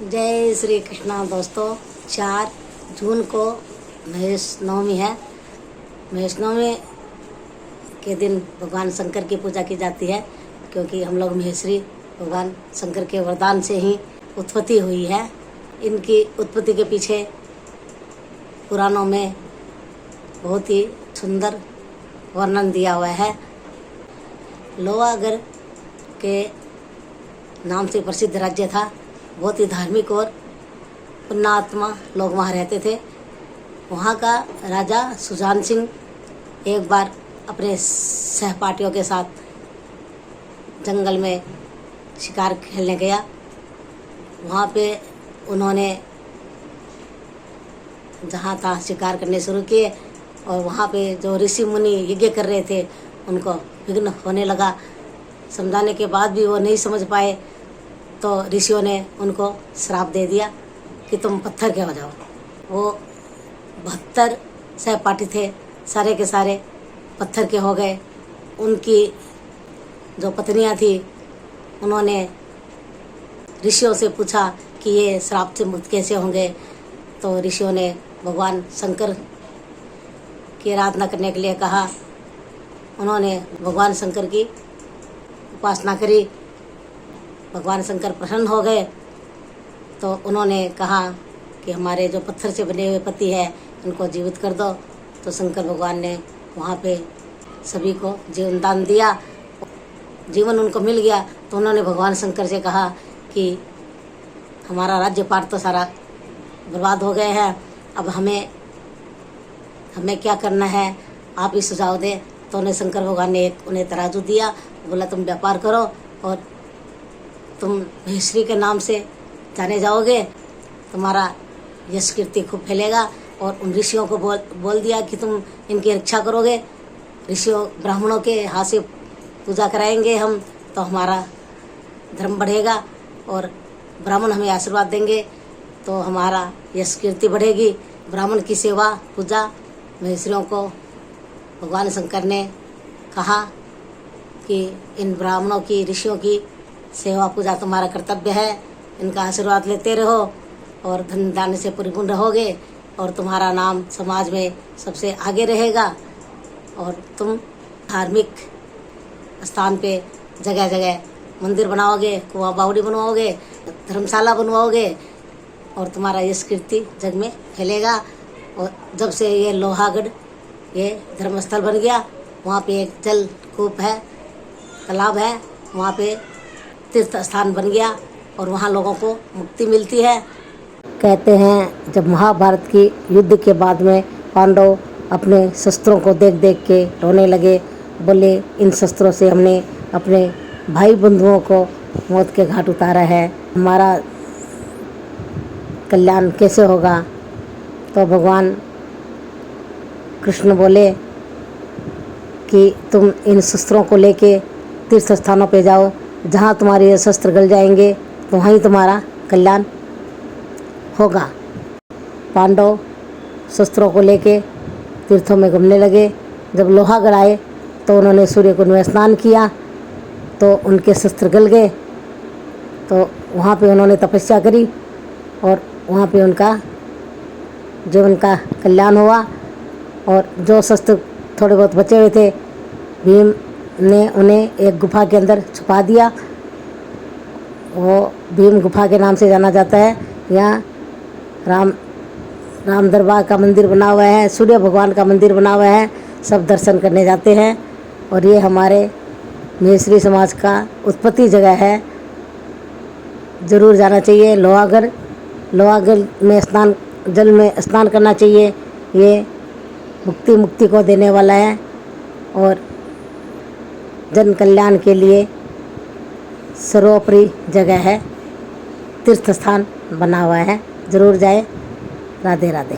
जय श्री कृष्णा दोस्तों। 4 जून को महेश नवमी है। महेश नवमी के दिन भगवान शंकर की पूजा की जाती है, क्योंकि हम लोग महेश्वरी भगवान शंकर के वरदान से ही उत्पत्ति हुई है। इनकी उत्पत्ति के पीछे पुराणों में बहुत ही सुंदर वर्णन दिया हुआ है। लोहागढ़ के नाम से प्रसिद्ध राज्य था। बहुत ही धार्मिक और पुण्यात्मा लोग वहाँ रहते थे। वहाँ का राजा सुजान सिंह एक बार अपने सहपाठियों के साथ जंगल में शिकार खेलने गया। वहाँ पे उन्होंने जहाँ तहाँ शिकार करने शुरू किए और वहाँ पे जो ऋषि मुनि यज्ञ कर रहे थे उनको विघ्न होने लगा। समझाने के बाद भी वो नहीं समझ पाए, तो ऋषियों ने उनको श्राप दे दिया कि तुम पत्थर के हो जाओ। वो 72 सहपाठी थे, सारे के सारे पत्थर के हो गए। उनकी जो पत्नियां थी उन्होंने ऋषियों से पूछा कि ये श्राप से मुक्त कैसे होंगे। तो ऋषियों ने भगवान शंकर की आराधना करने के लिए कहा। उन्होंने भगवान शंकर की उपासना करी। भगवान शंकर प्रसन्न हो गए, तो उन्होंने कहा कि हमारे जो पत्थर से बने हुए पति है उनको जीवित कर दो। तो शंकर भगवान ने वहाँ पे सभी को जीवन दान दिया। जीवन उनको मिल गया। तो उन्होंने भगवान शंकर से कहा कि हमारा राज्य पाट तो सारा बर्बाद हो गए हैं, अब हमें क्या करना है, आप ही सुझाव दें। तो उन्हें शंकर भगवान ने उन्हें तराजू दिया। बोला तुम व्यापार करो और तुम महेश्वरी के नाम से जाने जाओगे, तुम्हारा यश कीर्ति खूब फैलेगा। और उन ऋषियों को बोल दिया कि तुम इनकी रक्षा करोगे। ऋषियों ब्राह्मणों के हाथ से पूजा कराएंगे हम, तो हमारा धर्म बढ़ेगा और ब्राह्मण हमें आशीर्वाद देंगे तो हमारा यश कीर्ति बढ़ेगी। ब्राह्मण की सेवा पूजा महेश्वरियों को भगवान शंकर ने कहा कि इन ब्राह्मणों की, ऋषियों की सेवा पूजा तुम्हारा कर्तव्य है। इनका आशीर्वाद लेते रहो और धन दान से परिपूर्ण रहोगे और तुम्हारा नाम समाज में सबसे आगे रहेगा। और तुम धार्मिक स्थान पे जगह जगह मंदिर बनाओगे, कुआं बावड़ी बनवाओगे, धर्मशाला बनवाओगे और तुम्हारा यश कीर्ति जग में फैलेगा। और जब से ये लोहागढ़ ये धर्मस्थल बन गया, वहाँ पे एक जल कूप है, तालाब है, वहाँ पे तीर्थ स्थान बन गया और वहाँ लोगों को मुक्ति मिलती है। कहते हैं जब महाभारत की युद्ध के बाद में पांडव अपने शस्त्रों को देख देख के रोने लगे। बोले इन शस्त्रों से हमने अपने भाई बंधुओं को मौत के घाट उतारा है, हमारा कल्याण कैसे होगा। तो भगवान कृष्ण बोले कि तुम इन शस्त्रों को लेके तीर्थ स्थानों पे जाओ, जहाँ तुम्हारे ये शस्त्र गल जाएंगे तो वहीं तुम्हारा कल्याण होगा। पांडव शस्त्रों को लेके तीर्थों में घूमने लगे। जब लोहागढ़ आए तो उन्होंने सूर्य कुंड में स्नान किया, तो उनके शस्त्र गल गए। तो वहाँ पे उन्होंने तपस्या करी और वहाँ पे उनका जीवन का कल्याण हुआ। और जो शस्त्र थोड़े बहुत बचे हुए थे, भीम ने उन्हें एक गुफा के अंदर छुपा दिया। वो भीम गुफा के नाम से जाना जाता है। यहाँ राम दरबार का मंदिर बना हुआ है, सूर्य भगवान का मंदिर बना हुआ है, सब दर्शन करने जाते हैं। और ये हमारे महेश्वरी समाज का उत्पत्ति जगह है, ज़रूर जाना चाहिए। लोहागढ़ में जल में स्नान करना चाहिए। ये मुक्ति को देने वाला है और जन कल्याण के लिए सर्वोपरि जगह है, तीर्थ स्थान बना हुआ है। ज़रूर जाए। राधे राधे।